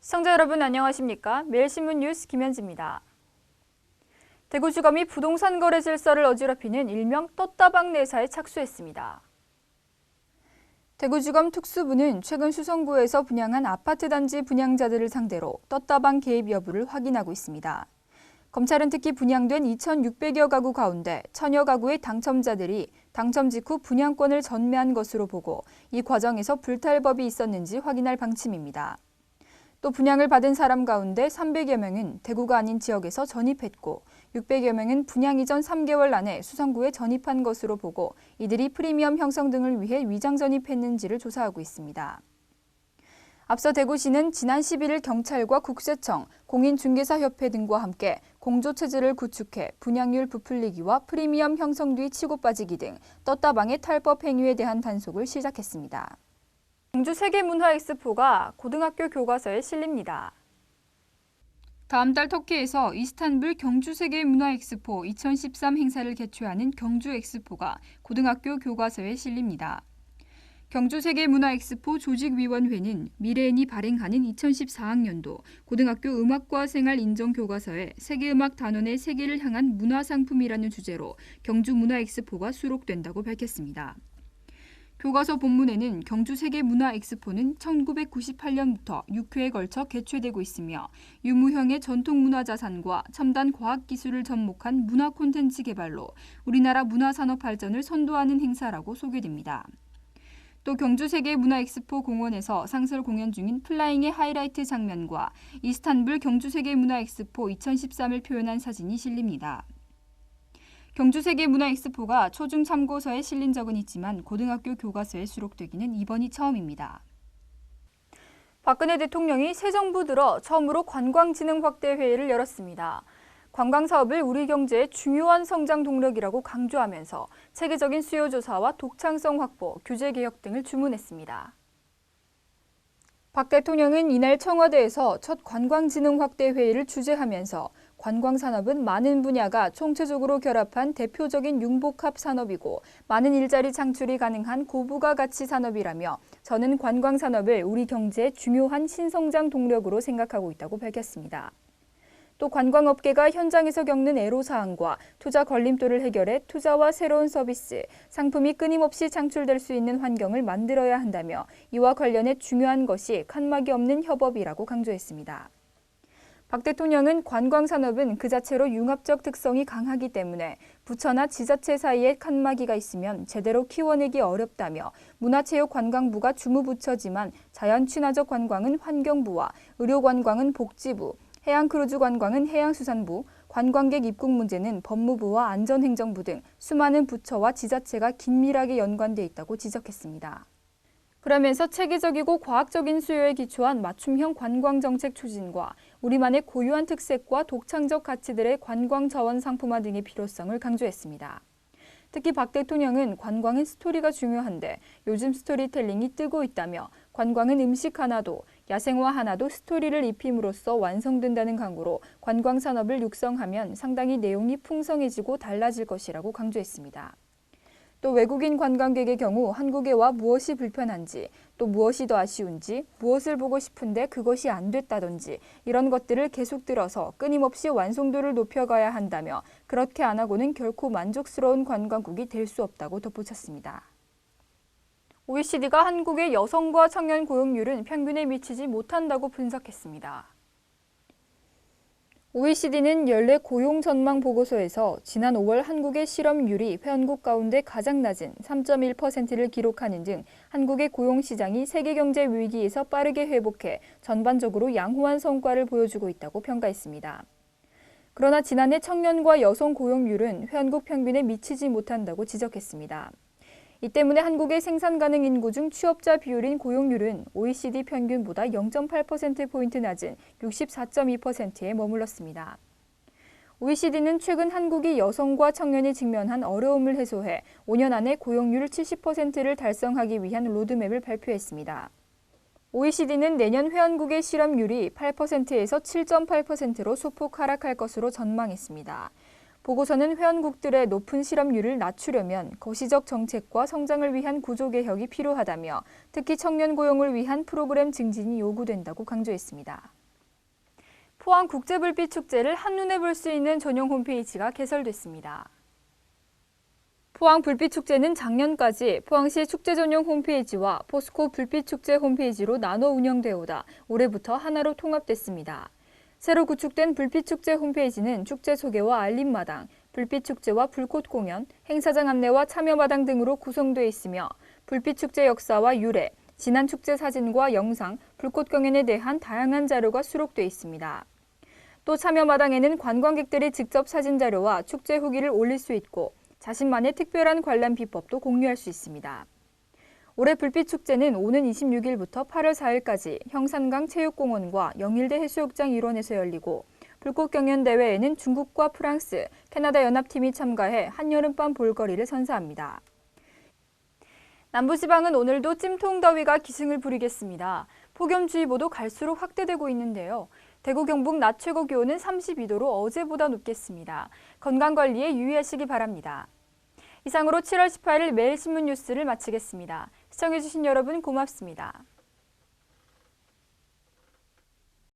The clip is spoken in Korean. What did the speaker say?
시청자 여러분 안녕하십니까? 매일신문 뉴스 김현지입니다. 대구지검이 부동산 거래 질서를 어지럽히는 일명 떴다방 내사에 착수했습니다. 대구지검 특수부는 최근 수성구에서 분양한 아파트 단지 분양자들을 상대로 떴다방 개입 여부를 확인하고 있습니다. 검찰은 특히 분양된 2,600여 가구 가운데 1,000여 가구의 당첨자들이 당첨 직후 분양권을 전매한 것으로 보고 이 과정에서 불탈법이 있었는지 확인할 방침입니다. 또 분양을 받은 사람 가운데 300여 명은 대구가 아닌 지역에서 전입했고 600여 명은 분양 이전 3개월 안에 수성구에 전입한 것으로 보고 이들이 프리미엄 형성 등을 위해 위장 전입했는지를 조사하고 있습니다. 앞서 대구시는 지난 11일 경찰과 국세청, 공인중개사협회 등과 함께 공조체제를 구축해 분양률 부풀리기와 프리미엄 형성 뒤 치고 빠지기 등 떴다방의 탈법 행위에 대한 단속을 시작했습니다. 경주 세계문화엑스포가 고등학교 교과서에 실립니다. 다음 달 터키에서 이스탄불 경주세계문화엑스포 2013 행사를 개최하는 경주엑스포가 고등학교 교과서에 실립니다. 경주세계문화엑스포 조직위원회는 미래인이 발행하는 2014학년도 고등학교 음악과 생활 인정 교과서에 세계음악 단원의 세계를 향한 문화상품이라는 주제로 경주문화엑스포가 수록된다고 밝혔습니다. 교과서 본문에는 경주세계문화엑스포는 1998년부터 6회에 걸쳐 개최되고 있으며 유무형의 전통문화자산과 첨단 과학기술을 접목한 문화 콘텐츠 개발로 우리나라 문화산업 발전을 선도하는 행사라고 소개됩니다. 또 경주세계문화엑스포 공원에서 상설 공연 중인 플라잉의 하이라이트 장면과 이스탄불 경주세계문화엑스포 2013을 표현한 사진이 실립니다. 경주세계문화엑스포가 초중 참고서에 실린 적은 있지만 고등학교 교과서에 수록되기는 이번이 처음입니다. 박근혜 대통령이 새 정부 들어 처음으로 관광진흥 확대 회의를 열었습니다. 관광사업을 우리 경제의 중요한 성장 동력이라고 강조하면서 체계적인 수요 조사와 독창성 확보, 규제 개혁 등을 주문했습니다. 박 대통령은 이날 청와대에서 첫 관광진흥 확대 회의를 주재하면서 관광산업은 많은 분야가 총체적으로 결합한 대표적인 융복합 산업이고 많은 일자리 창출이 가능한 고부가 가치 산업이라며 저는 관광산업을 우리 경제의 중요한 신성장 동력으로 생각하고 있다고 밝혔습니다. 또 관광업계가 현장에서 겪는 애로사항과 투자 걸림돌을 해결해 투자와 새로운 서비스, 상품이 끊임없이 창출될 수 있는 환경을 만들어야 한다며 이와 관련해 중요한 것이 칸막이 없는 협업이라고 강조했습니다. 박 대통령은 관광산업은 그 자체로 융합적 특성이 강하기 때문에 부처나 지자체 사이에 칸막이가 있으면 제대로 키워내기 어렵다며 문화체육관광부가 주무부처지만 자연친화적 관광은 환경부와 의료관광은 복지부, 해양크루즈관광은 해양수산부, 관광객 입국 문제는 법무부와 안전행정부 등 수많은 부처와 지자체가 긴밀하게 연관돼 있다고 지적했습니다. 그러면서 체계적이고 과학적인 수요에 기초한 맞춤형 관광정책 추진과 우리만의 고유한 특색과 독창적 가치들의 관광 자원 상품화 등의 필요성을 강조했습니다. 특히 박 대통령은 관광은 스토리가 중요한데 요즘 스토리텔링이 뜨고 있다며 관광은 음식 하나도, 야생화 하나도 스토리를 입힘으로써 완성된다는 강구로 관광산업을 육성하면 상당히 내용이 풍성해지고 달라질 것이라고 강조했습니다. 또 외국인 관광객의 경우 한국에 와 무엇이 불편한지, 또 무엇이 더 아쉬운지, 무엇을 보고 싶은데 그것이 안 됐다든지 이런 것들을 계속 들어서 끊임없이 완성도를 높여가야 한다며 그렇게 안 하고는 결코 만족스러운 관광국이 될 수 없다고 덧붙였습니다. OECD가 한국의 여성과 청년 고용률은 평균에 미치지 못한다고 분석했습니다. OECD는 연례 고용 전망 보고서에서 지난 5월 한국의 실업률이 회원국 가운데 가장 낮은 3.1%를 기록하는 등 한국의 고용 시장이 세계 경제 위기에서 빠르게 회복해 전반적으로 양호한 성과를 보여주고 있다고 평가했습니다. 그러나 지난해 청년과 여성 고용률은 회원국 평균에 미치지 못한다고 지적했습니다. 이 때문에 한국의 생산 가능 인구 중 취업자 비율인 고용률은 OECD 평균보다 0.8%포인트 낮은 64.2%에 머물렀습니다. OECD는 최근 한국이 여성과 청년이 직면한 어려움을 해소해 5년 안에 고용률 70%를 달성하기 위한 로드맵을 발표했습니다. OECD는 내년 회원국의 실업률이 8%에서 7.8%로 소폭 하락할 것으로 전망했습니다. 보고서는 회원국들의 높은 실업률을 낮추려면 거시적 정책과 성장을 위한 구조개혁이 필요하다며 특히 청년 고용을 위한 프로그램 증진이 요구된다고 강조했습니다. 포항국제불빛축제를 한눈에 볼 수 있는 전용 홈페이지가 개설됐습니다. 포항불빛축제는 작년까지 포항시 축제 전용 홈페이지와 포스코 불빛축제 홈페이지로 나눠 운영되어 오다 올해부터 하나로 통합됐습니다. 새로 구축된 불빛축제 홈페이지는 축제 소개와 알림마당, 불빛축제와 불꽃 공연, 행사장 안내와 참여마당 등으로 구성되어 있으며 불빛축제 역사와 유래, 지난 축제 사진과 영상, 불꽃 공연에 대한 다양한 자료가 수록되어 있습니다. 또 참여마당에는 관광객들이 직접 사진 자료와 축제 후기를 올릴 수 있고 자신만의 특별한 관람 비법도 공유할 수 있습니다. 올해 불빛축제는 오는 26일부터 8월 4일까지 형산강 체육공원과 영일대 해수욕장 일원에서 열리고 불꽃 경연 대회에는 중국과 프랑스, 캐나다 연합팀이 참가해 한여름밤 볼거리를 선사합니다. 남부지방은 오늘도 찜통더위가 기승을 부리겠습니다. 폭염주의보도 갈수록 확대되고 있는데요. 대구 경북 낮 최고 기온은 32도로 어제보다 높겠습니다. 건강관리에 유의하시기 바랍니다. 이상으로 7월 18일 매일신문 뉴스를 마치겠습니다. 시청해주신 여러분 고맙습니다.